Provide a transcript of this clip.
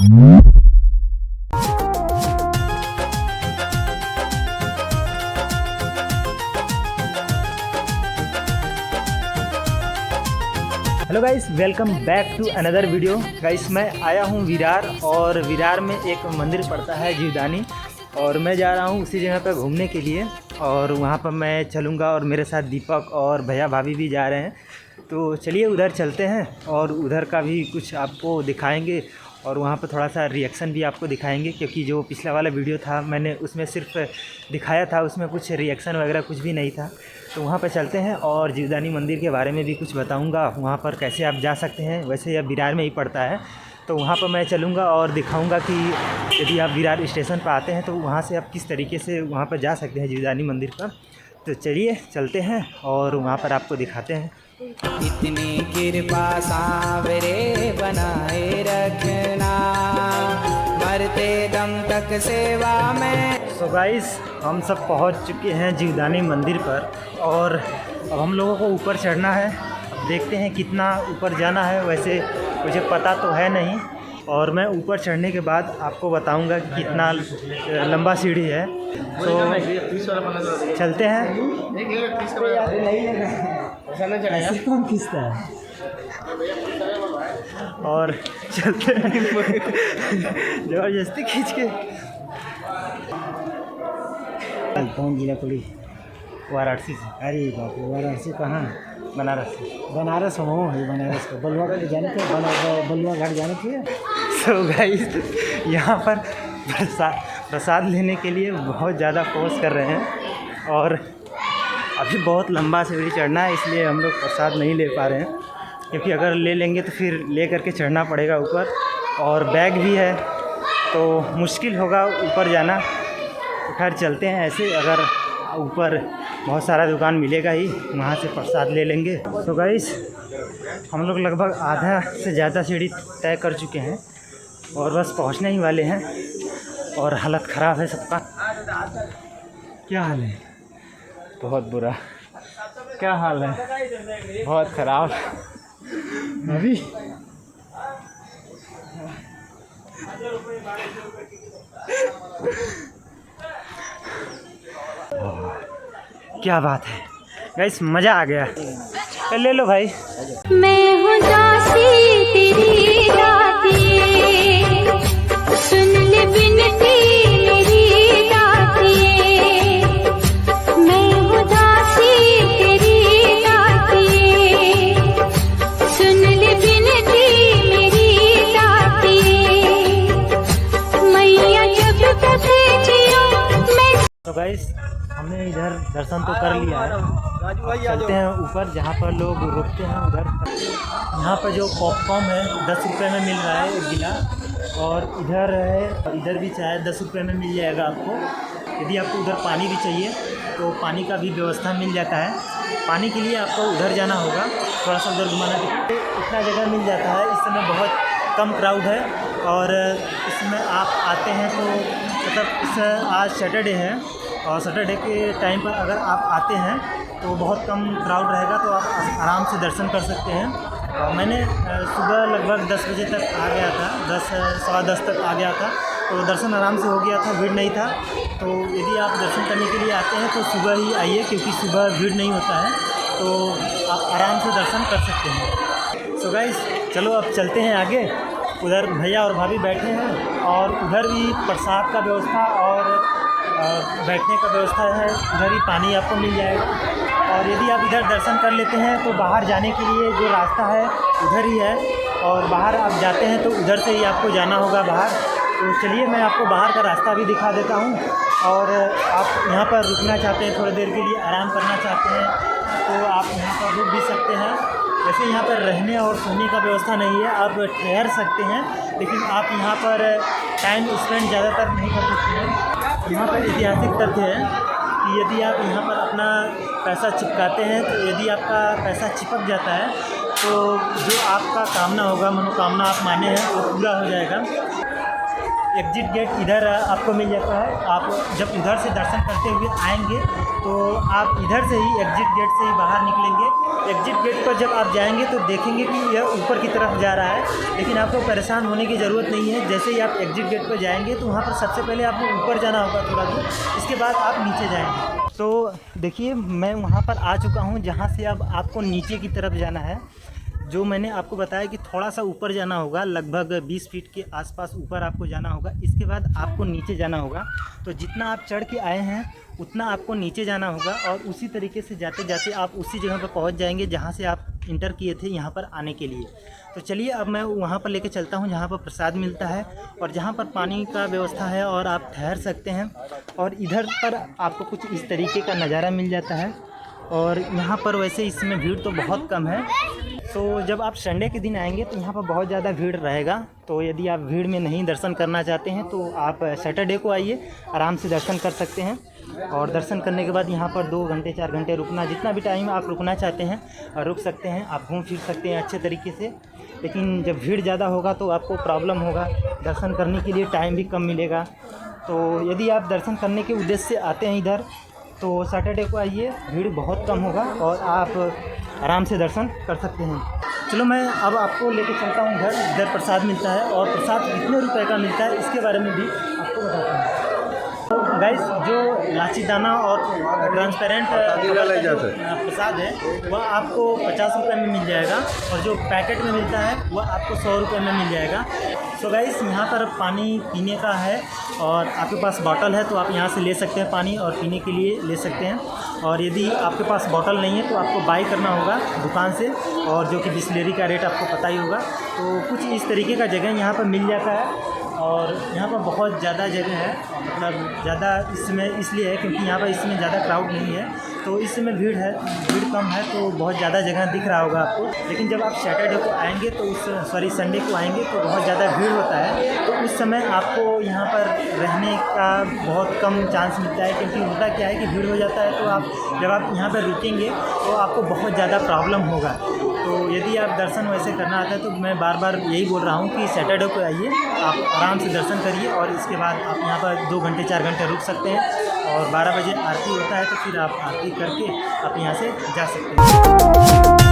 Hello guys, welcome back to another video. Guys मैं आया हूँ विरार, और विरार में एक मंदिर पड़ता है जीवदानी, और मैं जा रहा हूँ उसी जगह पर घूमने के लिए। और वहाँ पर मैं चलूँगा और मेरे साथ दीपक और भैया भाभी भी जा रहे हैं। तो चलिए उधर चलते हैं और उधर का भी कुछ आपको दिखाएंगे, और वहाँ पर थोड़ा सा रिएक्शन भी आपको दिखाएंगे, क्योंकि जो पिछला वाला वीडियो था मैंने उसमें सिर्फ दिखाया था, उसमें कुछ रिएक्शन वगैरह कुछ भी नहीं था। तो वहाँ पर चलते हैं और जीवदानी मंदिर के बारे में भी कुछ बताऊँगा, वहाँ पर कैसे आप जा सकते हैं। वैसे यह विरार में ही पड़ता है, तो वहाँ पर मैं चलूँगा और दिखाऊँगा कि यदि आप विरार स्टेशन पर आते हैं तो वहाँ से आप किस तरीके से वहाँ पर जा सकते हैं जीवदानी मंदिर पर। तो चलिए चलते हैं और वहाँ पर आपको दिखाते हैं। इतनी कृपा सांवरे बनाए रखना, मरते दम तक सेवा में। तो गाइस हम सब पहुंच चुके हैं जीवदानी मंदिर पर, और अब हम लोगों को ऊपर चढ़ना है। अब देखते हैं कितना ऊपर जाना है, वैसे मुझे पता तो है नहीं, और मैं ऊपर चढ़ने के बाद आपको बताऊंगा कि कितना लंबा सीढ़ी है। तो चलते हैं। ऐसे कौन खींचता है? और चलते हैं जबरदस्ती खींच के। कौन जिला पुलिस? वाराणसी से। अरे बाप रे, वाराणसी कहाँ? बनारस से। बनारस हो है, बनारस को बलुआ घाट जाने के, बलुआ घाट जाने के। सो गाइस यहाँ पर प्रसाद लेने के लिए बहुत ज़्यादा फोर्स कर रहे हैं, और अभी बहुत लंबा सीढ़ी चढ़ना है, इसलिए हम लोग प्रसाद नहीं ले पा रहे हैं, क्योंकि अगर ले लेंगे तो फिर ले करके चढ़ना पड़ेगा ऊपर, और बैग भी है तो मुश्किल होगा ऊपर जाना। तो खैर चलते हैं ऐसे, अगर ऊपर बहुत सारा दुकान मिलेगा ही, वहाँ से प्रसाद ले लेंगे। तो गाइस हम लोग लगभग आधा से ज़्यादा सीढ़ी तय कर चुके हैं, और बस पहुँचने ही वाले हैं, और हालत ख़राब है सबका। क्या हाल है? बहुत बुरा। क्या हाल है? बहुत ख़राब। अभी क्या बात है गाइस, मज़ा आ गया। ले लो भाई। मैं हूँ दासी तेरी दाती, सुन ले बिनती मेरी दाती। मैं हूँ दासी तेरी दाती, सुन ले बिनती मेरी दाती। मैया जब तक जियो मैं। तो गाइस हमने इधर दर्शन तो कर लिया है, चलते हैं ऊपर जहाँ पर लोग रुकते हैं उधर। यहाँ पर जो पॉपकॉर्न है 10 रुपये में मिल रहा है एक गिला, और इधर है, इधर भी चाय 10 रुपये में मिल जाएगा आपको। यदि आपको उधर पानी भी चाहिए तो पानी का भी व्यवस्था मिल जाता है। पानी के लिए आपको उधर जाना होगा, थोड़ा सा उधर घुमाना। इतना जगह मिल जाता है। इस समय बहुत कम क्राउड है, और इसमें आप आते हैं तो मतलब आज सैटरडे है, और सैटरडे के टाइम पर अगर आप आते हैं तो बहुत कम क्राउड रहेगा, तो आप आराम से दर्शन कर सकते हैं। और मैंने सुबह लगभग 10 बजे तक आ गया था, 10 सवा 10 तक आ गया था, तो दर्शन आराम से हो गया था, भीड़ नहीं था। तो यदि आप दर्शन करने के लिए आते हैं तो सुबह ही आइए, क्योंकि सुबह भीड़ नहीं होता है, तो आप आराम से दर्शन कर सकते हैं। सो गाइस चलो अब चलते हैं आगे। उधर भैया और भाभी बैठे हैं, और उधर भी प्रसाद का व्यवस्था और बैठने का व्यवस्था है। उधर ही पानी आपको मिल जाएगा, और यदि आप इधर दर्शन कर लेते हैं तो बाहर जाने के लिए जो रास्ता है उधर ही है, और बाहर आप जाते हैं तो उधर से ही आपको जाना होगा बाहर। तो चलिए मैं आपको बाहर का रास्ता भी दिखा देता हूँ, और आप यहाँ पर रुकना चाहते हैं, थोड़ी देर के लिए आराम करना चाहते हैं तो आप यहाँ पर रुक भी सकते हैं। वैसे यहाँ पर रहने और सोने का व्यवस्था नहीं है, आप ठहर सकते हैं, लेकिन आप यहाँ पर टाइम स्पेंड ज़्यादातर नहीं कर सकते हैं। यहाँ पर ऐतिहासिक तथ्य है कि यदि आप यहाँ पर अपना पैसा चिपकाते हैं, तो यदि आपका पैसा चिपक जाता है तो जो आपका कामना होगा, मनोकामना आप माने हैं, वो पूरा हो जाएगा। एग्जिट गेट इधर आपको मिल जाता है। आप जब इधर से दर्शन करते हुए आएंगे तो आप इधर से ही एग्जिट गेट से ही बाहर निकलेंगे। एग्जिट गेट पर जब आप जाएंगे तो देखेंगे कि यह ऊपर की तरफ जा रहा है, लेकिन आपको परेशान होने की ज़रूरत नहीं है। जैसे ही आप एग्जिट गेट पर जाएंगे तो वहाँ पर सबसे पहले आपको ऊपर जाना होगा थोड़ा दूर, इसके बाद आप नीचे जाएंगे। तो देखिए मैं वहाँ पर आ चुका हूँ जहाँ से अब आपको नीचे की तरफ जाना है। जो मैंने आपको बताया कि थोड़ा सा ऊपर जाना होगा, लगभग 20 फीट के आसपास ऊपर आपको जाना होगा। इसके बाद आपको नीचे जाना होगा। तो जितना आप चढ़ के आए हैं उतना आपको नीचे जाना होगा, और उसी तरीके से जाते जाते आप उसी जगह पर पहुंच जाएंगे जहां से आप इंटर किए थे यहाँ पर आने के लिए। तो चलिए अब मैं वहाँ पर लेके चलता हूँ जहाँ पर प्रसाद मिलता है और जहाँ पर पानी का व्यवस्था है और आप ठहर सकते हैं। और इधर पर आपको कुछ इस तरीके का नज़ारा मिल जाता है। और यहाँ पर वैसे इसमें भीड़ तो बहुत कम है। तो जब आप संडे के दिन आएंगे तो यहाँ पर बहुत ज़्यादा भीड़ रहेगा। तो यदि आप भीड़ में नहीं दर्शन करना चाहते हैं तो आप सैटरडे को आइए, आराम से दर्शन कर सकते हैं। और दर्शन करने के बाद यहाँ पर 2 घंटे 4 घंटे रुकना, जितना भी टाइम आप रुकना चाहते हैं रुक सकते हैं। आप घूम फिर सकते हैं अच्छे तरीके से। लेकिन जब भीड़ ज़्यादा होगा तो आपको प्रॉब्लम होगा, दर्शन करने के लिए टाइम भी कम मिलेगा। तो यदि आप दर्शन करने के उद्देश्य से आते हैं इधर तो सैटरडे को आइए, भीड़ बहुत कम होगा और आप आराम से दर्शन कर सकते हैं। चलो मैं अब आपको लेके चलता हूँ इधर प्रसाद मिलता है, और प्रसाद कितने रुपए का मिलता है इसके बारे में भी आपको बताता हूँ। तो गाइस जो लाची दाना और ट्रांसपेरेंट प्रसाद है वह आपको 50 रुपये में मिल जाएगा, और जो पैकेट में मिलता है वह आपको 100 रुपये में मिल जाएगा। तो गाइस यहाँ पर पानी पीने का है, और आपके पास बॉटल है तो आप यहाँ से ले सकते हैं पानी और पीने के लिए ले सकते हैं। और यदि आपके पास बॉटल नहीं है तो आपको बाई करना होगा दुकान से, और जो कि बिस्लेरी का रेट आपको पता ही होगा। तो कुछ इस तरीके का जगह यहाँ पर मिल जाता है। और यहाँ पर बहुत ज़्यादा जगह है, मतलब ज़्यादा इसमें इसलिए है क्योंकि यहाँ पर इसमें ज़्यादा क्राउड नहीं है, तो इस समय भीड़ कम है, तो बहुत ज़्यादा जगह दिख रहा होगा आपको। लेकिन जब आप सैटरडे को आएंगे तो संडे को आएंगे तो बहुत ज़्यादा भीड़ होता है। तो उस समय आपको यहाँ पर रहने का बहुत कम चांस मिलता है, क्योंकि होता क्या है कि भीड़ हो जाता है। तो आप जब आप यहाँ पर रुकेंगे तो आपको बहुत ज़्यादा प्रॉब्लम होगा। तो यदि आप दर्शन वैसे करना आता है तो मैं बार बार यही बोल रहा हूँ कि सैटरडे को आइए, आप आराम से दर्शन करिए, और इसके बाद आप यहाँ पर 2 घंटे 4 घंटे रुक सकते हैं। और 12 बजे आरती होता है तो फिर आप आरती करके आप यहाँ से जा सकते हैं।